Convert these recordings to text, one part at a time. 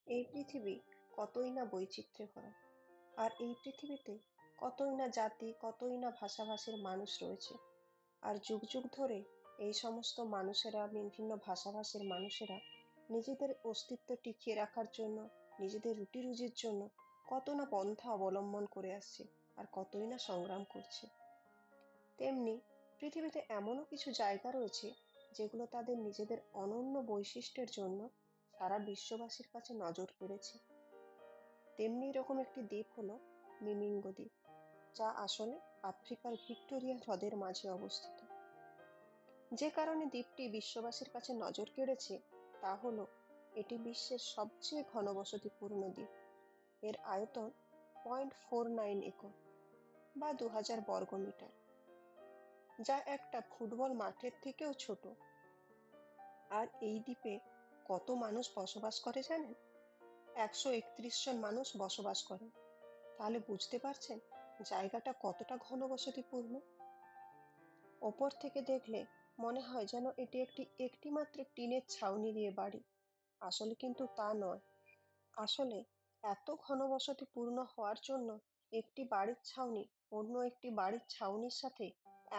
এই পৃথিবী কতই না বৈচিত্র্যে ভরা। আর এই পৃথিবীতে কতই না জাতি, কতই না ভাষাভাষীর মানুষ রয়েছে। আর যুগ যুগ ধরে এই সমস্ত মানুষেরা, বিভিন্ন ভাষাভাষীর মানুষেরা নিজেদের অস্তিত্ব টিকিয়ে রাখার জন্য, নিজেদের রুটি রুজির জন্য কত না পন্থা অবলম্বন করে আসছে, আর কতই না সংগ্রাম করছে। তেমনি পৃথিবীতে এমনও কিছু জায়গা রয়েছে যেগুলো তাদের নিজেদের অনন্য বৈশিষ্ট্যের জন্য সারা বিশ্ববাসীর কাছে নজর কেড়েছে। তেমনি এরকম একটি দ্বীপ হলো মিমিঙ্গ দ্বীপ, যা আসলে আফ্রিকার ভিক্টোরিয়া হ্রদের মাঝে অবস্থিত। যে কারণে দ্বীপটি বিশ্ববাসীর কাছে নজর কেড়েছে তা হলো এটি বিশ্বের সবচেয়ে ঘনবসতিপূর্ণ দ্বীপ। এর আয়তন 0.49 একর বা 2000 বর্গমিটার, যা একটা ফুটবল মাঠের থেকেও ছোট। আর এই দ্বীপে কত মানুষ বসবাস করে জানেন? 131 জন মানুষ বসবাস করে। তাহলে বুঝতে পারছেন জায়গাটা কতটা ঘনবসতিপূর্ণ। ওপর থেকে দেখলে মনে হয় যেন এটি একটি মাত্র টিনের ছাউনি দিয়ে বাড়ি। আসলে কিন্তু তা নয়। আসলে এত ঘনবসতিপূর্ণ হওয়ার জন্য একটি বাড়ির ছাউনি অন্য একটি বাড়ির ছাউনির সাথে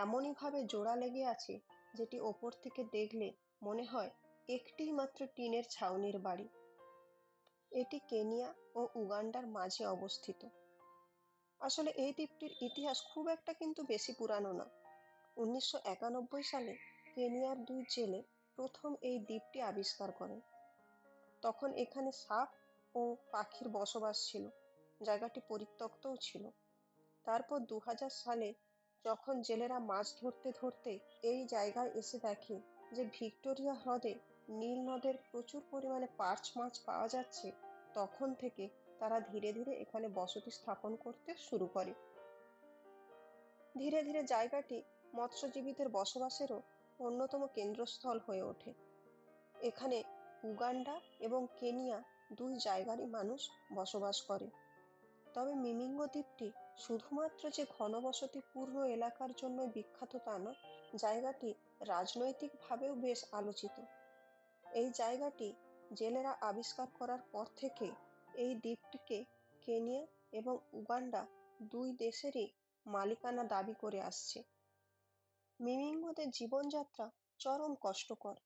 এমনই ভাবে জোড়া লেগে আছে, যেটি ওপর থেকে দেখলে মনে হয় একটিই মাত্র টিনের ছাউনির বাড়ি। এটি কেনিয়া ও উগান্ডার মাঝে অবস্থিত। আসলে এই দ্বীপটির ইতিহাস খুব একটা কিন্তু বেশি পুরানো না। 1991 সালে কেনিয়ার 2 জেলে প্রথম এই দ্বীপটি আবিষ্কার করেন। তখন এখানে সাপ ও পাখির বসবাস ছিল। জায়গাটি পরিত্যক্তও ছিল। তারপর 2000 সালে যখন জেলেরা মাছ ধরতে ধরতে এই জায়গায় এসে দেখে যে ভিক্টোরিয়া হ্রদে নীল নদের প্রচুর পরিমাণে পার্চ মাছ পাওয়া যাচ্ছে, তখন থেকে তারা ধীরে ধীরে এখানে বসতি স্থাপন করতে শুরু করে। ধীরে ধীরে জায়গাটি মৎস্যজীবীদের বসবাসেরও অন্যতম কেন্দ্রস্থল হয়ে ওঠে। এখানে উগান্ডা এবং কেনিয়া 2 জায়গারই মানুষ বসবাস করে। তবে মিমিঙ্গ দ্বীপটি শুধুমাত্র যে ঘনবসতিপূর্ণ এলাকার জন্য বিখ্যাত তা নয়, জায়গাটি রাজনৈতিকভাবেও বেশ আলোচিত। এই জায়গাটি জেলেরা আবিষ্কার করার পর থেকে এই দ্বীপটিকে কেনিয়া এবং উগান্ডা 2 দেশেরই মালিকানা দাবি করে আসছে। মিমিঙ্গদের জীবনযাত্রা চরম কষ্টকর।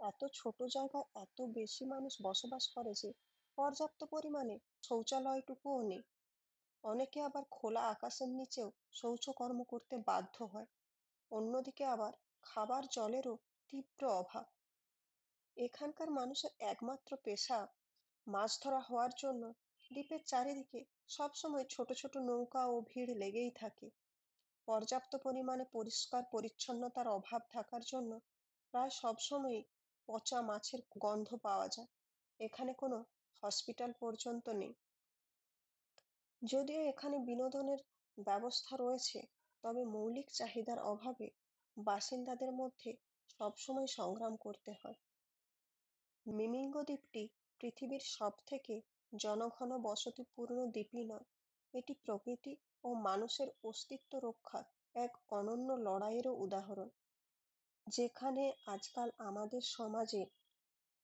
এত ছোট জায়গায় এত বেশি মানুষ বসবাস করে যে পর্যাপ্ত পরিমাণে শৌচালয়টুকুও নেই। অনেকে আবার খোলা আকাশের নিচেও শৌচকর্ম করতে বাধ্য হয়। অন্যদিকে আবার খাবার জলেরও তীব্র অভাব। এখানকার মানুষের একমাত্র পেশা মাছ ধরা হওয়ার জন্য দ্বীপের চারিদিকে সবসময় ছোট ছোট নৌকা ও ভিড় লেগেই থাকে। পর্যাপ্ত পরিমাণে পরিষ্কার পরিচ্ছন্নতার অভাব থাকার জন্য প্রায় সবসময়ই পচা মাছের গন্ধ পাওয়া যায়। এখানে কোনো হসপিটাল পর্যন্ত নেই। যদিও এখানে বিনোদনের ব্যবস্থা রয়েছে, তবে মৌলিক চাহিদার অভাবে বাসিন্দাদের মধ্যে সবসময় সংগ্রাম করতে হয়। মিমিঙ্গ দ্বীপটি পৃথিবীর সবথেকে জনঘন বসতিপূর্ণ দ্বীপই নয়, এটি প্রকৃতি ও মানুষের অস্তিত্ব রক্ষার এক অনন্য লড়াইয়েরও উদাহরণ। যেখানে আজকাল আমাদের সমাজে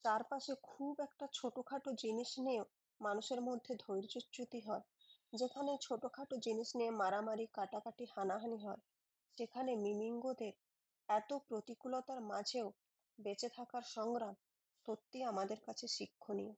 চারপাশে খুব একটা ছোটখাটো জিনিস নিয়েও মানুষের মধ্যে ধৈর্যচ্যুতি হয়, যেখানে ছোটখাটো জিনিস নিয়ে মারামারি, কাটাকাটি, হানাহানি হয়, সেখানে মিমিঙ্গোদের এত প্রতিকূলতার মাঝেও বেঁচে থাকার সংগ্রাম সত্যি আমাদের কাছে শিক্ষণীয়।